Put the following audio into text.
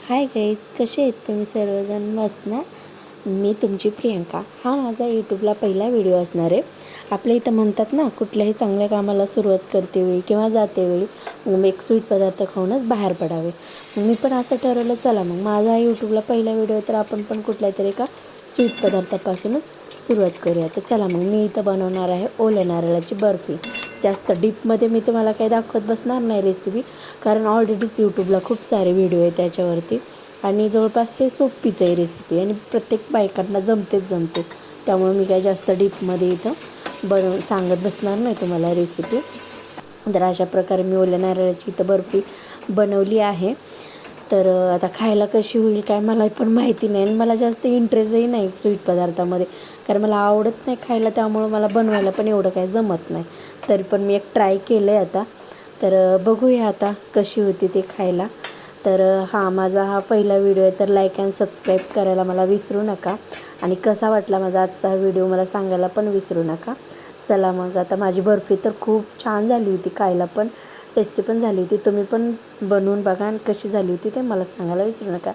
Hi guys, कसे आहेत तुम्ही सर्वजण? मस्त ना. मी तुमची प्रियंका. हा माझा यूट्यूबला पहिला व्हिडिओ असणार आहे. आपल्या इथं म्हणतात ना, कुठल्याही चांगल्या कामाला सुरुवात करते वेळी किंवा जाते वेळी एक स्वीट पदार्थ खाऊनच बाहेर पडावे. मी पण असं ठरवलं, चला मग माझा हा यूट्यूबला पहिला व्हिडिओ, तर आपण पण कुठल्या तरी एका स्वीट पदार्थापासूनच सुरुवात करूया. तर चला मग मी इथं बनवणार आहे ओल्या नारळाची बर्फी. जास्त डीपमध्ये मी तुम्हाला काही दाखवत बसणार नाही रेसिपी, कारण ऑलरेडीच यूट्यूबला खूप सारे व्हिडिओ आहे त्याच्यावरती. आणि जवळपास हे सोपीच आहे रेसिपी आणि प्रत्येक बायकांना जमते. त्यामुळे मी काय जास्त डीपमध्ये इथं सांगत बसणार नाही तुम्हाला रेसिपी. तर अशा प्रकारे मी ओल्या नारळाची इथं बर्फी बनवली आहे. तर आता खायला कशी होईल काय मला पण माहिती नाही, आणि मला जास्त इंटरेस्टही नाही स्वीट पदार्थामध्ये, कारण मला आवडत नाही खायला. त्यामुळं मला बनवायला पण एवढं काही जमत नाही. तरी पण मी एक ट्राय केलं आहे आता. तर बघूया आता कशी होती ते खायला. तर माझा हा पहिला व्हिडिओ आहे, तर लाईक अँड सबस्क्राईब करायला मला विसरू नका. आणि कसा वाटला माझा आजचा हा व्हिडिओ मला सांगायला पण विसरू नका. चला मग, आता माझी बर्फी तर खूप छान झाली होती, खायला पण टेस्टी पण झाली होती. तुम्ही पण बनवून बघा आणि कशी झाली होती ते मला सांगायला विसरू नका.